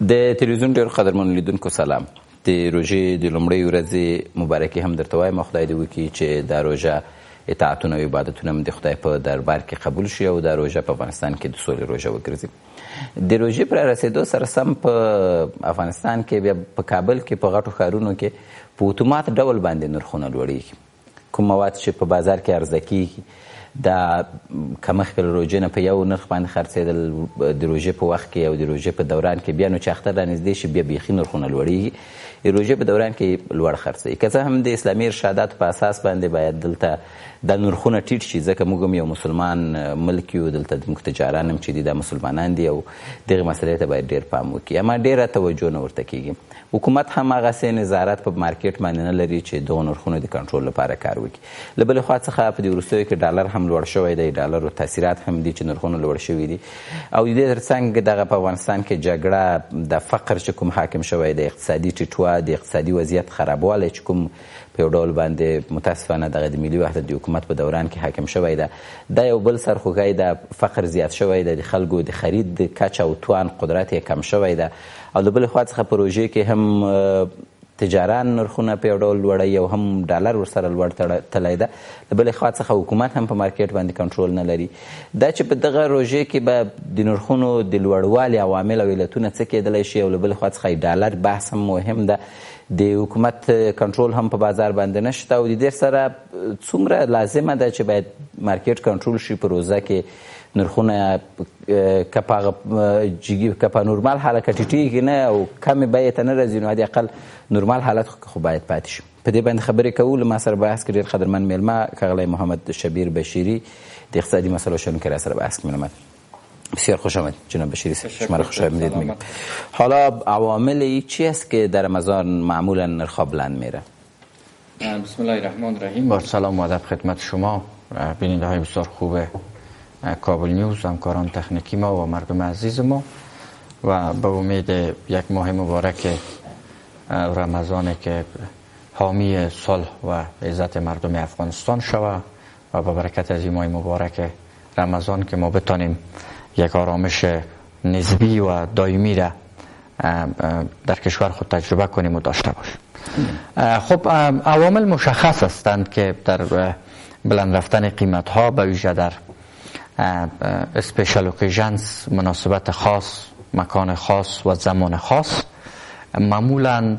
د تلویزیون ډېر قدرمنو لیدونکو سلام. د روژې د لومړۍ ورځې مبارکي هم درته وایم، خدای دې وکړي چې دا روژه اطاعتونه او عبادتونه هم د خدای په دربار کې قبول شي او دا روژه په افغانستان کې د سولې روژه وګرځي. د روژې پر رسېدو سره سم په افغانستان کې بیا په کابل کې په غټو ښارونو کې په اتومات ډول باندې نرخونه لوړېږي. کوم مواد چې په بازار کې عرضه کېږي دا که مخکې له روژې نه په یو نرخ باندې خرڅېدل، د روژې په وخت کې او د روژې په دوران کې بیا نو چې اختر رانږدې شي بیا بیخي نرخونه لوړېږي. د روژې په دوران کې لوړ خرڅوي. که څه هم د اسلامي ارشاداتو په اساس باندې باید دلته دا نرخونه ټیټ شي، ځکه موږ هم یو مسلمان ملک یو، دلته زموږ تجاران هم چې دي دا مسلمانان دي او دغې مسلې ته باید ډېر پام وکړي، اما ډېره توجه نه ورته کېږي. حکومت هم هغسې نظارت په مارکیټ باندې نه لري چې دغو نرخونو د کنټرول لپاره کار وکړي. له بلې خوا څخه په دې وروستیو کې ډالر هم لوړ شوی دی، ډالرو تاثیرات هم دي چې نرخونه لوړ شوي دي. او د دې تر څنګ دغه په افغانستان کې جګړه، د فقر چې کوم حاکم شوی دی، اقتصادي ټیټوا، د اقتصادي وضعیت خرابوالی چې کوم په یو ډول باندې متاسفانه دغه د ملي وحدت د حکومت په دوران کې حاکم شوی ده، دا یو بل سرخوږی ده. فقر زیات شوی ده، د خلکو د خرید د کچه او توان قدرت یې کم شوی ده. او د بلې خوا څخه په روژې کې هم تجاران نرخونه په یو ډول لوړوي او هم ډالر ورسره لوړ تللی ده. د بلې خوا څخه حکومت هم په مارکیټ باندې کنټرول نه لري. دا چې په دغه روژې کې به د نرخونو د لوړوالي عوامل او علتونه څه کېدلی شي، او له بلې خوا څخه ډالر بحث هم مهم ده. د حکومت کنټرول هم په بازار باندې نشته او د دې سره څومره لازمه ده چې باید مارکیټ کنټرول شي په روزه کې نرخونه که په نورمال حالت کې ټیټېږي نه او کمې بیې ته نه راځي، نو حداقل نورمال حالت خو باید پاتې شي. په دې باندې خبرې کوو. له ما سره بحث کې ډېر قدرمن میلمه ښاغلی محمد شبیر بشیری د اقتصادی مسئلو شنونکی را سره بحث می‌کنم. بسیار خوش آمد جناب بشیری، شما را خوش آمدید میگم. حالا عوامل چی است که در رمضان معمولا نرخ‌ها بلند میره؟ بسم الله الرحمن الرحیم. با سلام و ادب خدمت شما بیننده های بسیار خوب کابل نیوز، همکاران تکنیکی ما و مردم عزیز ما، و به امید یک ماه مبارک رمضان که حامی صلح و عزت مردم افغانستان شود و با برکت از این ماه مبارک رمضان که ما بتانیم یک آرامش نسبی و دائمی را در کشور خود تجربه کنیم و داشته باشیم. خب عوامل مشخص هستند که در بلند رفتن قیمت ها، به ویژه در اسپیشال اوکیژنز، مناسبت خاص، مکان خاص و زمان خاص، معمولا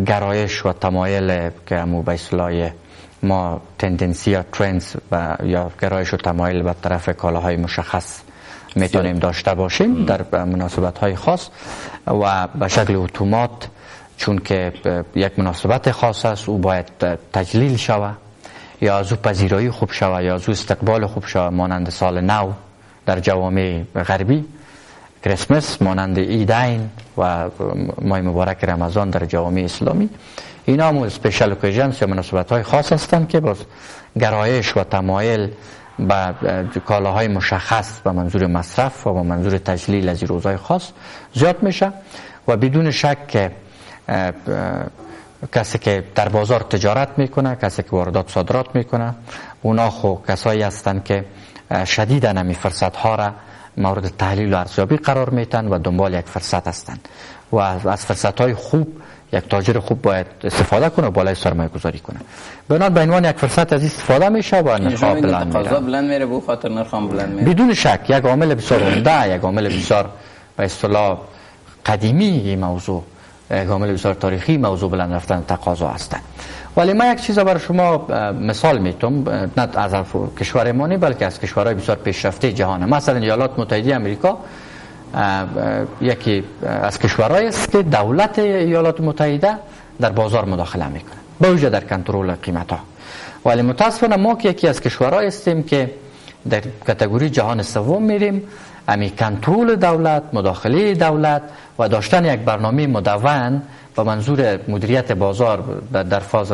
گرایش و تمایل که همو به اصطلاح ما تندنسی یا ترندز یا گرایش و تمایل به طرف کالاهای مشخص میتونیم داشته باشیم در مناسبت های خاص و به شکل اتومات، چون که یک مناسبت خاص است او باید تجلیل شود یا از او پذیرایی خوب شود یا از او استقبال خوب شود، مانند سال نو در جوامع غربی، کریسمس، مانند عیدین و ماه مبارک رمضان در جوامع اسلامی. اینا هم اسپیشال اوکیژنز یا مناسبت های خاص هستند که باز گرایش و تمایل به کالاهای مشخص به منظور مصرف و به منظور تجلیل از روزهای خاص زیاد میشه. و بدون شک که کسی که در بازار تجارت میکنه، کسی که واردات صادرات میکنه، اونا خو کسایی هستند که شدیداً همی فرصت ها را مورد تحلیل و ارزیابی قرار میتن و دنبال یک فرصت هستند و از فرصت های خوب یک تاجر خوب باید استفاده کنه و بالای سرمایه گذاری کنه. بنابراین به عنوان یک فرصت از استفاده میشه و نرخ‌ها بلند میره. بلند میره به خاطر نرخ‌ها بلند میره. بدون شک یک عامل بسیار عمده، یک عامل بسیار به اصطلاح قدیمی این موضوع، یک عامل بسیار تاریخی موضوع بلند رفتن تقاضا هستند. ولی من یک چیز برای شما مثال میتونم، نه از کشور ما بلکه از کشورهای بسیار پیشرفته جهان. مثلا ایالات متحده آمریکا یکی از کشورهایی است که دولت ایالات متحده در بازار مداخله میکنه، به ویژه در کنترل قیمت ها. ولی متاسفانه ما که یکی از کشورهایی هستیم که در کاتگوری جهان سوم میریم، امی کنترل دولت، مداخله دولت و داشتن یک برنامه مدون به منظور مدیریت بازار در فاز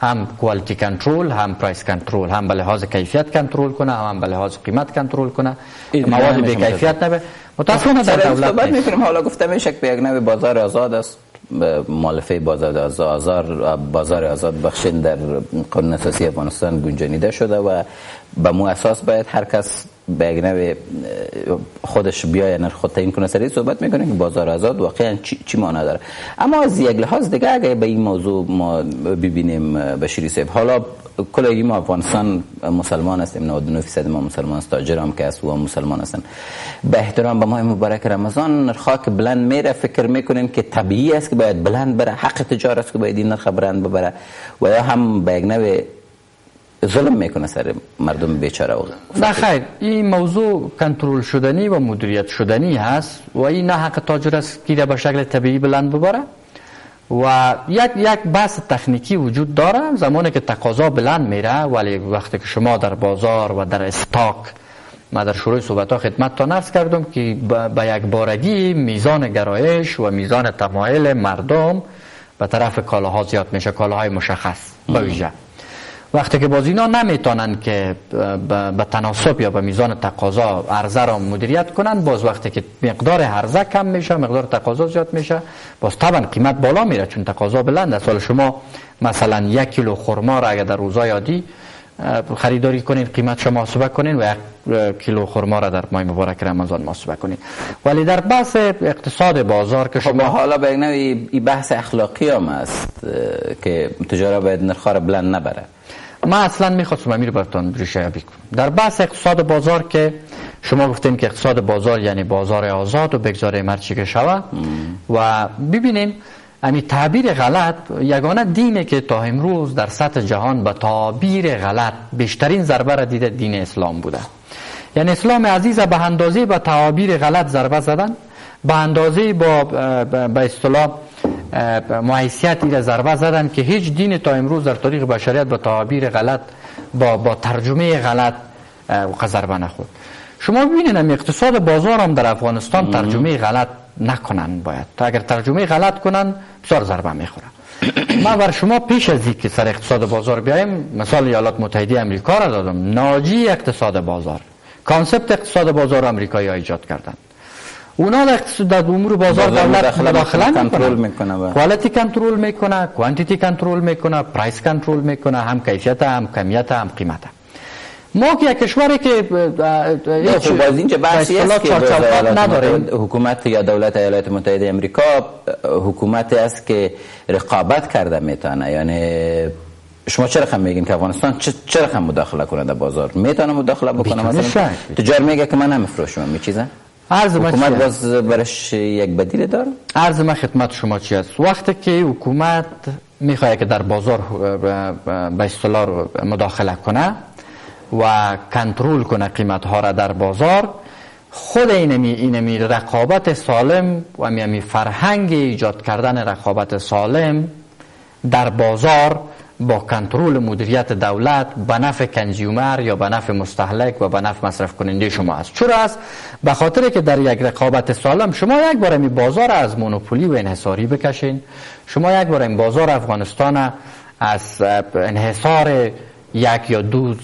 هم کوالیتی کنترل، هم پرایس کنترل، هم به لحاظ کیفیت کنترل کنه، هم به لحاظ قیمت کنترل کنه، مواد بی کیفیت نبه. متاسفانه در دولت صحبت میکنیم. حالا گفته میشه که یک نوع بازار آزاد است، مؤلفه بازار آزاد بخشین در قانون اساسی افغانستان گنجانیده شده و به مو اساس باید هر کس بگنه خودش بیای نرخ خود تعیین کنه سری صحبت میکنه که بازار آزاد واقعا چی معنی داره. اما از یک لحاظ دیگه اگه به این موضوع ما ببینیم بشیری صاحب، حالا کلگی ما افغانستان مسلمان هستیم، 99% ما مسلمان است، تاجر هم که است و مسلمان هستن. به احترام به ماه مبارک رمضان نرخ که بلند میره، فکر میکنین که طبیعی است که باید بلند بره، حق تجار است که باید این نرخ بلند ببره، و یا هم به یک نوع ظلم میکنه سر مردم بیچاره؟ نه خیر، این موضوع کنترل شدنی و مدیریت شدنی هست و این نه حق تاجر است که به شکل طبیعی بلند ببره و یک بحث تکنیکی وجود داره. زمانی که تقاضا بلند میره، ولی وقتی که شما در بازار و در استاک، ما در شروع صحبت‌ها خدمتتان عرض کردم که به یک بارگی میزان گرایش و میزان تمایل مردم به طرف کالاها زیاد میشه، کالاهای مشخص به ویژه. وقتی که باز اینا نمیتونن که به تناسب یا به میزان تقاضا عرضه را مدیریت کنن، باز وقتی که مقدار عرضه کم میشه، مقدار تقاضا زیاد میشه، باز طبعا قیمت بالا میره چون تقاضا بلند است. حالا شما مثلا 1 کیلو خرما را اگر در روزهای عادی خریداری کنین، قیمت شما محاسبه کنین و 1 کیلو خرما را در ماه مبارک رمضان محاسبه کنین. ولی در بحث اقتصاد بازار که شما حالا به نوعی بحث اخلاقی هم است که تجارت باید نرخ را بلند نبره. ما اصلا میخواستم امیر براتون ریشه کنم در بحث اقتصاد بازار که شما گفتین که اقتصاد بازار یعنی بازار آزاد و بگذاریم هر چی که شود و ببینیم امی تعبیر غلط یگانه دینه که تا امروز در سطح جهان به تعبیر غلط بیشترین ضربه را دیده دین اسلام بوده. یعنی اسلام عزیز به اندازه به تعبیر غلط ضربه زدن، به اندازه به اصطلاح معیسیتی را ضربه زدن که هیچ دین تا امروز در تاریخ بشریت با تعبیر غلط با ترجمه غلط ضربه نخورد. شما ببینید اقتصاد بازار هم در افغانستان ترجمه غلط نکنن، باید اگر ترجمه غلط کنن بسیار ضربه میخوره. ما بر شما پیش از اینکه سر اقتصاد بازار بیایم مثال ایالات متحده آمریکا را دادم. ناجی اقتصاد بازار، کانسپت اقتصاد بازار آمریکایی ها ایجاد کردن. اونا در امور بازار دولت مداخله میکنه، کوالیتی کنترل میکنه، کوانتیتی کنترل میکنه، پرایس کنترل میکنه، هم کیفیت هم کمیت هم قیمت. ما که یک کشوری که باز اینجا بحثی است که حکومت یا دولت ایالات متحده آمریکا حکومتی است که رقابت کرده میتونه. یعنی شما چرا خم میگین که افغانستان چرا خم مداخله کنه در بازار؟ میتونه مداخله بکنه؟ مثلا تجار میگه که من نمیفروشم میچیزه، حکومت باز برش یک بدیل داره؟ عرض ما خدمت شما چی است؟ وقتی که حکومت میخواد که در بازار به اصطلاح مداخله کنه و کنترل کنه قیمت ها را در بازار، خود اینمی رقابت سالم و اینمی فرهنگ ایجاد کردن رقابت سالم در بازار با کنترل مدیریت دولت به نفع کنزیومر یا به نفع مستهلک و به نفع مصرف کننده شما است. چرا است؟ به خاطر که در یک رقابت سالم شما یک بار این بازار از مونوپولی و انحصاری بکشین، شما یک بار این بازار افغانستان از انحصار یک یا دو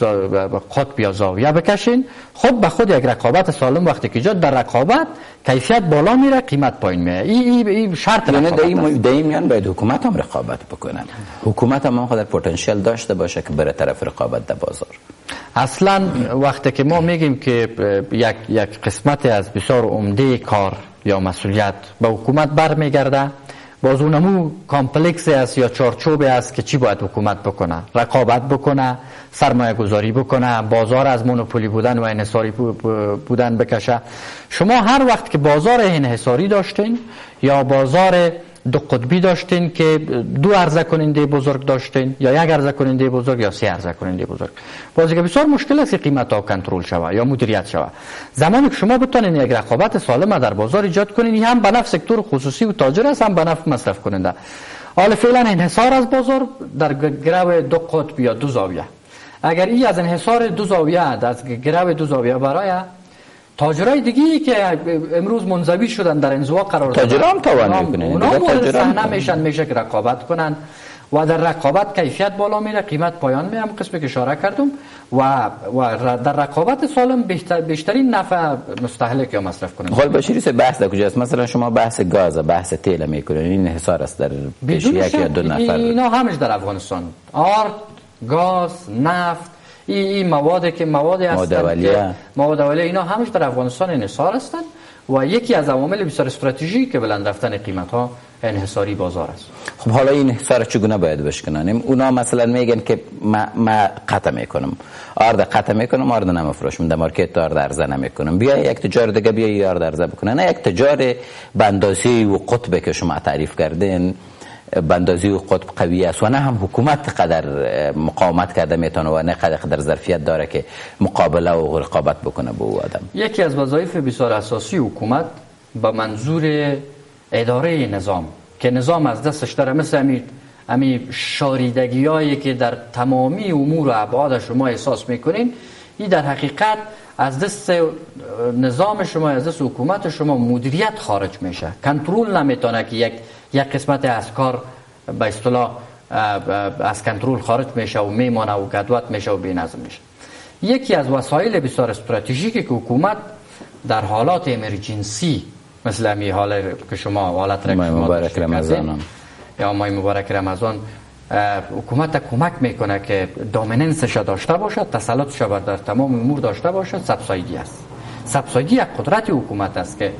قطب یا زاویه بکشین، خود به خود یک رقابت سالم وقتی که ایجاد در رقابت کیفیت بالا میره، قیمت پایین میره. این شرط رقابت. دائما باید حکومت هم رقابت بکنن. حکومت هم خود پتانسیل داشته باشه که بره طرف رقابت در بازار. اصلا وقتی که ما میگیم که یک قسمت از بسیار عمده کار یا مسئولیت به حکومت برمیگرده، باز اونمو کامپلکس است یا چارچوب است که چی باید حکومت بکنه؟ رقابت بکنه، سرمایه گذاری بکنه، بازار از مونوپولی بودن و انحصاری بودن بکشه. شما هر وقت که بازار انحصاری داشتین یا بازار دو قطبی داشتین که دو عرضه کننده بزرگ داشتین یا یک عرضه کننده بزرگ یا سه عرضه کننده بزرگ، بازی که بسیار مشکل است که قیمت ها کنترل شود یا مدیریت شود. زمانی که شما بتونین یک رقابت سالم در بازار ایجاد کنین، هم به نفع سکتور خصوصی و تاجر است، هم به نفع مصرف کننده. حالا فعلا انحصار از بازار در گرو دو قطب یا دو زاویه، اگر این از انحصار دو زاویه از گرو دو زاویه برای تاجرای دیگی که امروز منزوی شدن در انزوا قرار دادن، تاجرها هم توان میکنن، اونا مورد صحنه میشه که رقابت کنن و در رقابت کیفیت بالا میره، قیمت پایان میره. قسمی که اشاره کردم و در رقابت سالم بیشترین نفع مستهلک یا مصرف کننده. خب بشیری سه بحث در کجاست؟ مثلا شما بحث گاز، بحث تیل میکنین، این انحصار است در پیش یک یا دو نفر. اینا همش در افغانستان، آرد، گاز، نفت، این مواد که مواد اولیه اینا همش در افغانستان انحصار هستند و یکی از عوامل بسیار استراتژیک که بلند رفتن قیمت ها انحصاری بازار است. خب حالا این انحصار چگونه باید بشکنانیم؟ اونا مثلا میگن که ما قطع میکنم، آرد قطع میکنم، آرد نمیفروشم، در مارکت آرد عرضه نمیکنم، بیا یک تجار دیگه بیا آرد عرضه بکنه. نه، یک تجار به اندازه و قطب که شما تعریف کردین به اندازه و قطب قوی است و نه هم حکومت قدر مقاومت کرده میتونه و نه قدر ظرفیت داره که مقابله و رقابت بکنه با او آدم. یکی از وظایف بسیار اساسی حکومت به منظور اداره نظام که نظام از دستش داره، مثل امی شاریدگیایی که در تمامی امور و ابعاد شما احساس میکنین، این در حقیقت از دست نظام شما، از دست حکومت شما مدیریت خارج میشه. کنترل نمیتونه که یک قسمت از کار به اصطلاح از کنترل خارج میشه و میمانه و گدوت میشه و بی‌نظم میشه. یکی از وسایل بسیار استراتژیکی که حکومت در حالات امرجنسی مثل امی حال که شما حالت را مبارک رمضان یا ماه مبارک رمضان، حکومت کمک میکنه که دامیننسش داشته باشد، تسلطش در تمام امور داشته باشد. سبسایدی است. سبسایدی یک قدرت حکومت است که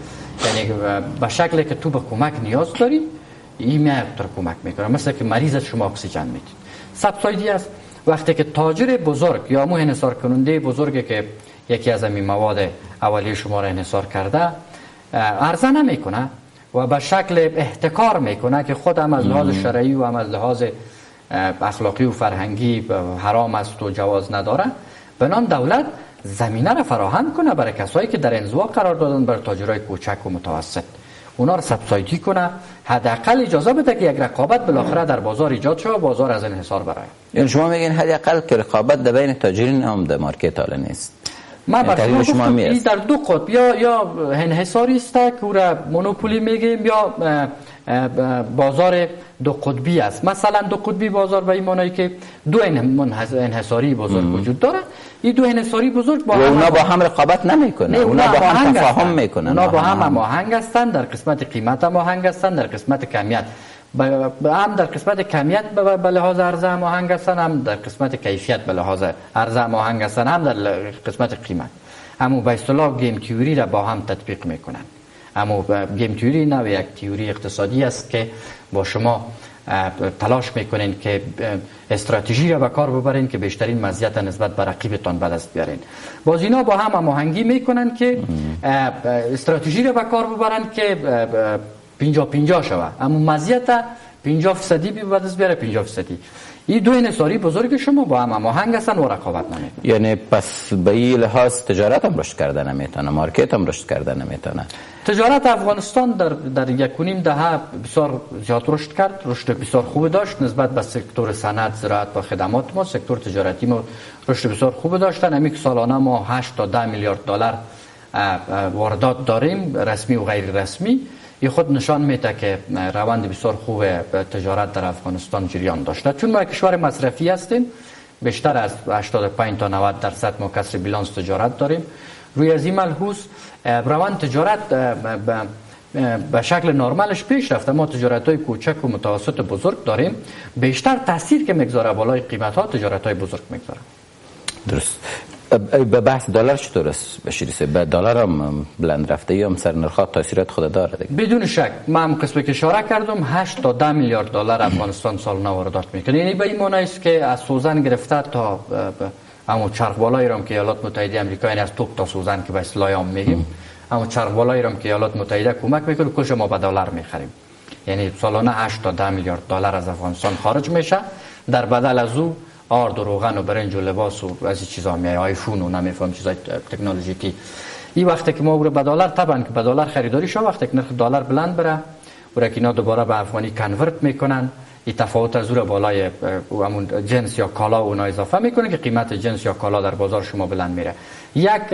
یعنی به شکلی که تو به کمک نیاز داری این میتر کمک میکنه. مثل که مریض شما اکسیژن میدید، سبسایدی است. وقتی که تاجر بزرگ یا مو انحصار کننده بزرگی که یکی از این مواد اولیه شما را انحصار کرده عرضه نمیکنه و به شکل احتکار میکنه که خود هم از لحاظ شرعی و هم از لحاظ اخلاقی و فرهنگی حرام است و جواز نداره، بنان دولت زمینه را فراهم کنه برای کسایی که در انزوا قرار دادن، برای تاجرای کوچک و متوسط، اونا را سبسایدی کنه، حداقل اجازه بده که یک رقابت بالاخره در بازار ایجاد شه و بازار از انحصار برای. یعنی شما میگین حداقل که رقابت در بین تاجرین هم در مارکت حالا نیست. ما برای شما این در دو قطب یا انحصاری است که او را مونوپولی میگیم یا بازار دو قطبی است. مثلا دو قطبی بازار به این معنی که دو انحصاری بزرگ وجود داره. این دو انحصاری بزرگ با اونا با هم رقابت نمیکنه، اونا با هم تفاهم میکنن، اونا با هم هماهنگ هستند، در قسمت قیمت هماهنگ هستند، در قسمت کمیت هم در قسمت کمیت به لحاظ عرضه هماهنگ هستند، هم در قسمت کیفیت به لحاظ عرضه هماهنگ هستند، هم در قسمت قیمت. اما به اصطلاح گیم تیوری را با هم تطبیق میکنن. اما گیم تیوری نوع یک تیوری اقتصادی است که با شما تلاش میکنین که استراتژی را به کار ببرین که بیشترین مزیت نسبت به رقیبتان به دست بیارین. باز اینا با هم هماهنگی میکنن که استراتژی را به کار ببرن که 50-50 شود، اما مزیت 50% به دست بیاره 50%. این دو انحصاری بزرگ شما با هم هماهنگ هستن و رقابت نمیکنن. یعنی پس به این لحاظ تجارت هم رشد کرده نمیتونه، مارکت هم رشد کرده نمیتونه. تجارت افغانستان در 1.5 دهه بسیار زیاد رشد کرد، رشد بسیار خوب داشت نسبت به سکتور صنعت، زراعت و خدمات. ما سکتور تجارتی ما رشد بسیار خوب داشتن. همین سالانه ما 8 تا 10 میلیارد دلار واردات داریم، رسمی و غیر رسمی. این خود نشان میده که روند بسیار خوب تجارت در افغانستان جریان داشته. چون ما کشور مصرفی هستیم، بیشتر از 85 تا 90% ما کسر بیلانس تجارت داریم. روی از این ملحوظ روند تجارت به شکل نرمالش پیش رفته. ما تجارت‌های کوچک و متوسط بزرگ داریم. بیشتر تاثیر که میگذاره بالای قیمت‌ها تجارت‌های بزرگ میگذاره. درست. به بحث دلار چطور است بشیرسه؟ به دلار هم بلند رفته یا هم سرنرخ‌ها تاثیرات خود داره دیگه؟ بدون شک. من قسمی که اشاره کردم 8 تا 10 میلیارد دلار افغانستان سالانه واردات میکنه. یعنی به این معنی است که از سوزن گرفته تا اما چرخ بالایی رو که ایالات متحده آمریکا، یعنی از توپ تا سوزن که به اصطلاح عام میگیم، اما چرخ بالایی رو که ایالات متحده کمک میکنه کلش ما به دلار میخریم. یعنی سالانه 8 تا 10 میلیارد دلار از افغانستان خارج میشه، در بدل از او آرد و روغن و برنج و لباس و از این چیزا میاد، آیفون و نمیفهم چیزای تکنولوژیکی. این وقتی که ما او رو به دلار طبعا که به دلار خریداری شو، وقتی که نرخ دلار بلند بره و اینا دوباره به افغانی کنورت میکنن، این تفاوت از او بالای همون جنس یا کالا اون اضافه میکنه که قیمت جنس یا کالا در بازار شما بلند میره. یک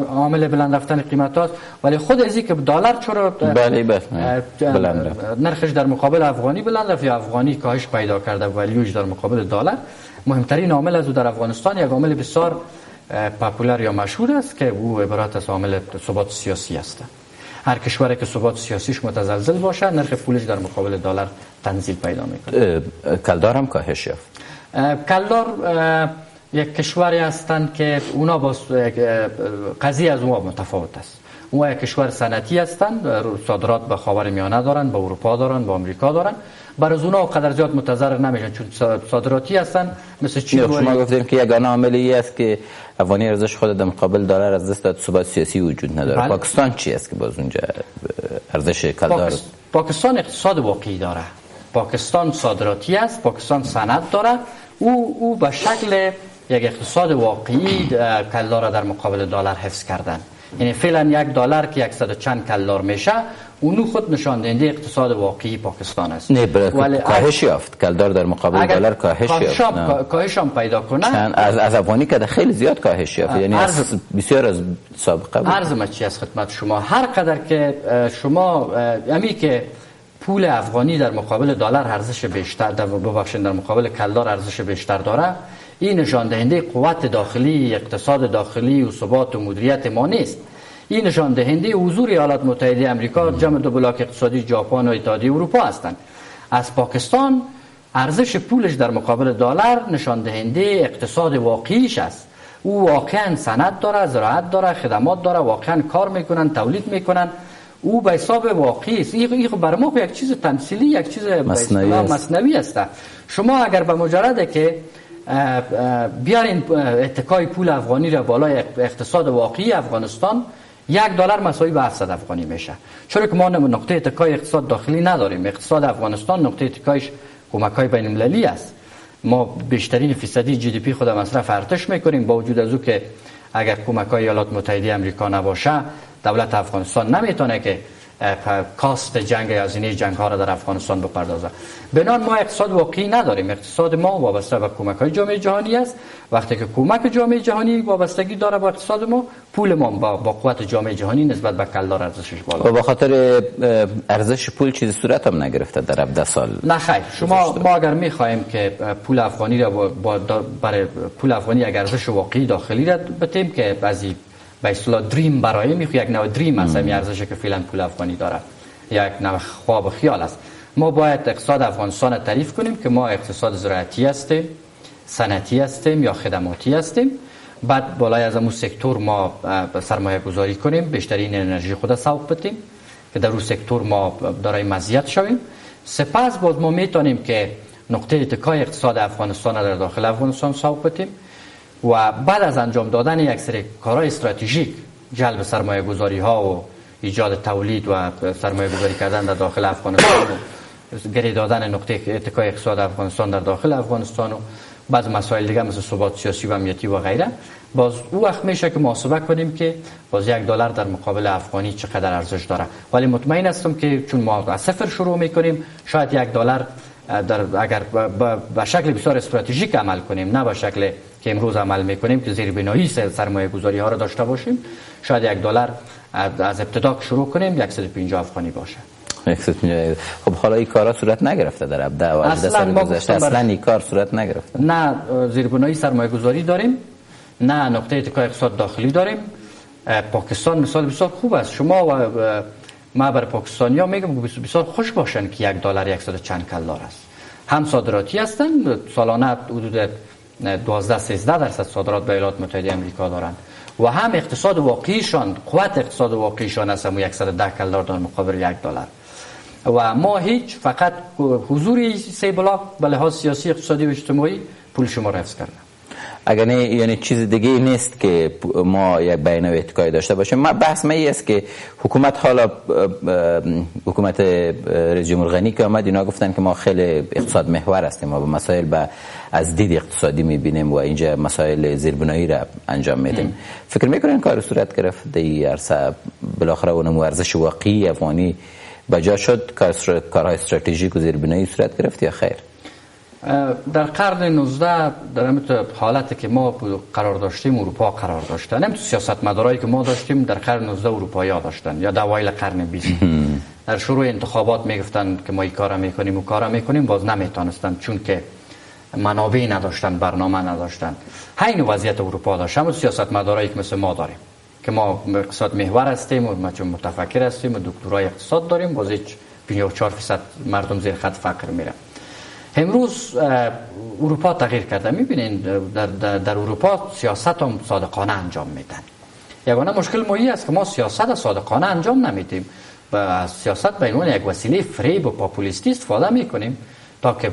عامل بلند رفتن قیمت هاست، ولی خود از این که دلار چرا بلند رفت، نرخش در مقابل افغانی بلند رفت یا افغانی کاهش پیدا کرده ولیوش در مقابل دلار، مهمترین عامل از او در افغانستان یک عامل بسیار پاپولار یا مشهور است که او عبارت از عامل ثبات سیاسی است. هر کشوری که ثبات سیاسیش متزلزل باشه، نرخ پولش در مقابل دلار تنزل پیدا میکنه. کلدار هم کاهش یافت. کلدار یک کشوری هستند که اونا با قضیه از اونها متفاوت است. اونها یک کشور صنعتی هستند، صادرات به خاورمیانه دارن، به اروپا دارن، به آمریکا دارن. برای اونها قدر زیاد متضرر نمیشن چون صادراتی هستند. مثل چین شما گفتیم که یگانه عاملی است که افغانی ارزش خود در مقابل دلار از دست داد، ثبات سیاسی وجود نداره. بله. پاکستان چی است که باز اونجا ارزش کلدار؟ پاکستان اقتصاد واقعی داره. پاکستان صادراتی است، پاکستان صنعت داره. او به شکل یک اقتصاد واقعی کلدار در مقابل دلار حفظ کردن. یعنی فعلا $1 که 100 چند کلدار میشه، اونو خود نشان دهنده اقتصاد واقعی پاکستان است. نه ولی کاهش یافت، کلدار در مقابل دلار کاهش یافت. کاهش هم پیدا کنه. از افغانی که خیلی زیاد کاهش یافت، یعنی بسیار از سابقه بود. عرض ما چی از خدمت شما، هر قدر که شما امی که پول افغانی در مقابل دلار ارزش بیشتر، ببخشید در مقابل کلدار ارزش بیشتر داره، این نشان دهنده قوت داخلی، اقتصاد داخلی و ثبات و مدیریت ما نیست. این نشان دهنده حضور ایالات متحده آمریکا، جمع دو بلاک اقتصادی ژاپن و اتحادیه اروپا هستند. از پاکستان ارزش پولش در مقابل دلار نشان دهنده اقتصاد واقعیش است. او واقعا صنعت داره، زراعت داره، خدمات داره، واقعا کار میکنن، تولید میکنن. او به حساب واقعی است. این برای ما یک چیز تمثیلی، یک چیز مصنوی است. شما اگر به مجرد که بیارین اتکای پول افغانی را بالای اقتصاد واقعی افغانستان، $1 مساوی به 700 افغانی میشه. چرا که ما نقطه اتکای اقتصاد داخلی نداریم. اقتصاد افغانستان نقطه اتکایش کمک‌های بین‌المللی است. ما بیشترین فیصدی جی دی پی خود مصرف ارتش میکنیم، با وجود از او که اگر کمک‌های ایالات متحده آمریکا نباشه، دولت افغانستان نمیتونه که کاست جنگ یا هزینه جنگ ها را در افغانستان بپردازه. بنابراین ما اقتصاد واقعی نداریم. اقتصاد ما وابسته به کمک‌های جامعه جهانی است. وقتی که کمک جامعه جهانی وابستگی داره با اقتصاد ما، پول ما با قوت جامعه جهانی نسبت به کلدار ارزشش بالا. و به خاطر ارزش پول چیزی صورت هم نگرفته در 17 سال. نه خیر. ما اگر می‌خوایم که پول افغانی را برای پول افغانی اگر ارزش واقعی داخلی را بتیم که بعضی به اصطلاح دریم برای یک نوع دریم است، همین ارزشی که فعلا پول افغانی داره، یک نوع خواب خیال است. ما باید اقتصاد افغانستان را تعریف کنیم که ما اقتصاد زراعتی هستیم، صنعتی هستیم یا خدماتی هستیم. بعد بالای از همون سکتور ما سرمایه گذاری کنیم، بیشترین انرژی خود سوق بدیم که در اون سکتور ما دارای مزیت شویم. سپس باز ما میتونیم که نقطه اتکای اقتصاد افغانستان را در داخل افغانستان سوق بدیم و بعد از انجام دادن یک سری کارهای استراتژیک، جلب سرمایه گذاری ها و ایجاد تولید و سرمایه گذاری کردن در داخل افغانستان و گری دادن نقطه اتکای اقتصاد افغانستان در داخل افغانستان و بعض مسائل دیگه مثل ثبات سیاسی و امنیتی و غیره، باز او وقت میشه که محاسبه کنیم که باز $1 در مقابل افغانی چقدر ارزش داره. ولی مطمئن هستم که چون ما از صفر شروع میکنیم، شاید $1 اگر به شکل بسیار استراتژیک عمل کنیم، نه به شکل که امروز عمل میکنیم که زیربنایی سرمایه گذاری ها را داشته باشیم، شاید $1 از ابتدا شروع کنیم 150 افغانی باشه. خب حالا این کارا صورت نگرفته در 17 سال گذشته؟ اصلا این کار صورت نگرفته. نه زیربنایی سرمایه گذاری داریم، نه نقطه اتکای اقتصاد داخلی داریم. پاکستان مثال بسیار خوب است. شما و ما بر پاکستانیا میگم بسیار خوش باشن که $1 100 چند کلدار است. هم صادراتی هستن، سالانه حدود 12-13% صادرات به ایالات متحده آمریکا دارند و هم اقتصاد واقعیشان، قوت اقتصاد واقعیشان است، هم 110 کلدار در مقابل $1. و ما هیچ فقط حضور سه بلاک به لحاظ سیاسی، اقتصادی و اجتماعی پول شما را حفظ کرده. اگر نه یعنی چیز دیگه نیست که ما یک بیانیه اتکای داشته باشیم. ما بحث ما است که حکومت، حالا حکومت رئیس جمهور غنی که آمد، اینا گفتن که ما خیلی اقتصاد محور هستیم، ما به مسائل از دید اقتصادی میبینیم و اینجا مسائل زیربنایی را انجام میدیم. فکر میکنین کار صورت گرفت در عرصه بالاخره اون ارزش واقعی افغانی بجا شد، کارهای استراتژیک و زیربنایی صورت گرفت یا خیر؟ در قرن 19 در همین حالتی که ما قرار داشتیم اروپا قرار داشتن، همین سیاستمدارایی که ما داشتیم در قرن 19 اروپایی‌ها داشتن یا در اوایل قرن 20 در شروع انتخابات میگفتن که ما این کارا میکنیم و کارا میکنیم، باز نمیتونستن چون که منابع نداشتن، برنامه نداشتن. همین وضعیت اروپا داشت. همون سیاستمدارایی که مثل ما داریم که ما اقتصاد محور هستیم و ما چون متفکر هستیم و دکترای اقتصاد داریم، باز 54% مردم زیر خط فقر میرن. امروز اروپا تغییر کرده، میبینین در اروپا سیاست هم صادقانه انجام میدن. یگانه مشکل ما است که ما سیاست صادقانه انجام نمیدیم و سیاست به عنوان یک وسیله فریب و پاپولیستی استفاده میکنیم تا که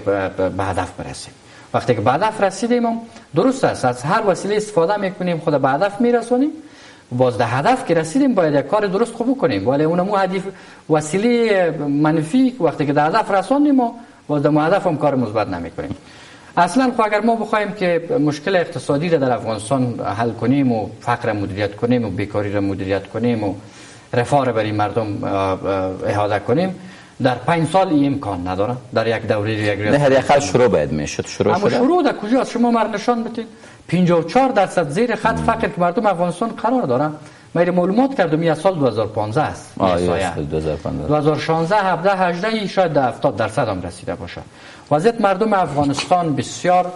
به هدف برسیم. وقتی که به هدف رسیدیم هم درست است، از هر وسیله استفاده میکنیم خود به هدف میرسونیم. باز در هدف که رسیدیم باید یک کار درست خوب کنیم، ولی اونمو هدف وسیله منفی وقتی که در هدف رسوندیم ما باز در هدف هم کار مثبت نمیکنیم. اصلا اگر ما بخوایم که مشکل اقتصادی را در افغانستان حل کنیم و فقر مدیریت کنیم و بیکاری را مدیریت کنیم و رفاه را برای مردم احاطه کنیم، در 5 سال این امکان نداره. در یک دوره یک ریاست حداقل شروع باید میشد. شروع در کجا شما مرد نشان بدید؟ 54% زیر خط فقر که مردم افغانستان قرار دارن. من معلومات کردم این سال 2015 است. 2016 17 18 شاید 70% هم رسیده باشه. وضعیت مردم افغانستان بسیار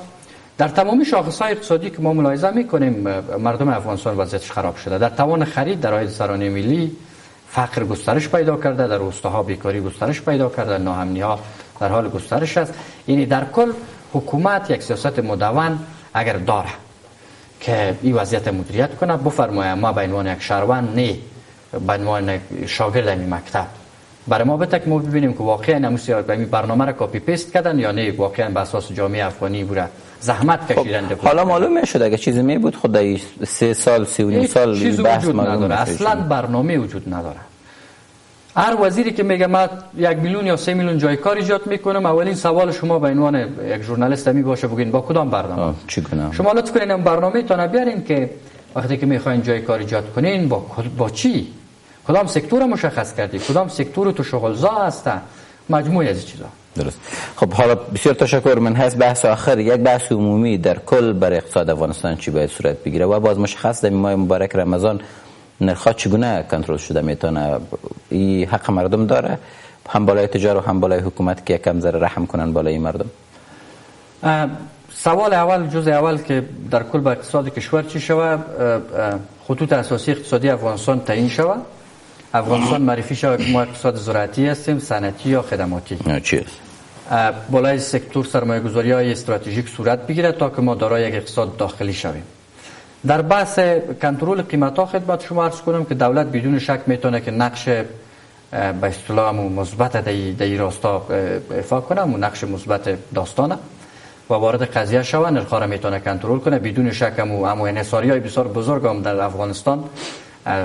در تمامی شاخص‌های اقتصادی که ما ملاحظه می‌کنیم مردم افغانستان وضعیتش خراب شده. در توان خرید در عاید سرانه ملی فقر گسترش پیدا کرده، در روستاها بیکاری گسترش پیدا کرده، ناامنی‌ها در حال گسترش است. یعنی در کل حکومت یک سیاست مدون اگر داره که این وضعیت مدیریت کنه بفرمایه، ما به عنوان یک شهروند نه به عنوان شاگرد این مکتب برای ما بتک ما ببینیم که واقعا این برنامه را کپی پیست کردن یا نه واقعا به اساس جامعه افغانی بوده زحمت کشیدن. حالا معلوم میشد اگه چیزی می بود خود 3 سال 3.5 سال بحث نداره. اصلا برنامه وجود نداره. هر وزیری که میگه ما 1 میلیون یا 3 میلیون جای کار ایجاد میکنم، اولین سوال شما به عنوان یک ژورنالیست می باشه بگین با کدام برنامه؟ چگونه؟ شما لطف کنین اون برنامه تا بیارین که وقتی که میخواین جای کار ایجاد کنین با چی؟ کدام سکتور مشخص کردی؟ کدام سکتور تو شغلزا هسته؟ مجموعه از چیزا. درست. خب حالا بسیار تشکر. من هست بحث آخر یک بحث عمومی در کل برای اقتصاد افغانستان چی باید صورت بگیره و باز مشخص در ماه مبارک رمضان نرخ‌ها چگونه کنترل شده میتونه؟ این حق مردم داره هم بالای تجار و هم بالای حکومت که یکم ذره رحم کنن بالای مردم. سوال اول جزء اول که در کل با اقتصاد کشور چی شود؟ خطوط اساسی اقتصادی افغانستان تعیین شود. افغانستان معرفی شود که ما اقتصاد زراعتی هستیم، صنعتی یا خدماتی. چی است؟ بالای سکتور سرمایه‌گذاری‌های استراتژیک صورت بگیره تا که ما دارای یک اقتصاد داخلی شویم. در بحث کنترل قیمت‌ها خدمت شما عرض کنم که دولت بدون شک میتونه که نقش به اصطلاح مثبت در این راستا ایفا کنه و نقش مثبت داستانه و وارد قضیه شوه، نرخ‌ها را میتونه کنترل کنه. بدون شک اما انحصاری‌های بسیار بزرگ هم در افغانستان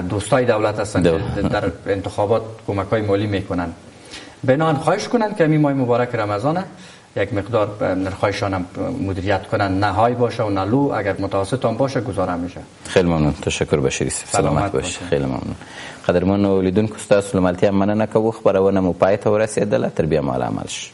دوستای دولت هستند که در انتخابات کمک‌های مالی میکنن. بنان خواهش کنن که این ماه مبارک رمضان یک مقدار نرخ‌هایشان هم مدیریت کنن، نه های باشه و نه لو، اگر متوسط هم باشه گزاره میشه. خیلی ممنون. تشکر بشیر. سلامت باش. خیلی ممنون. قدرمن اولیدونکو ستاسو لمالتیا مننه کوو خبرونه مو پای ته ورسېدله. تر بیا مال عمل شي.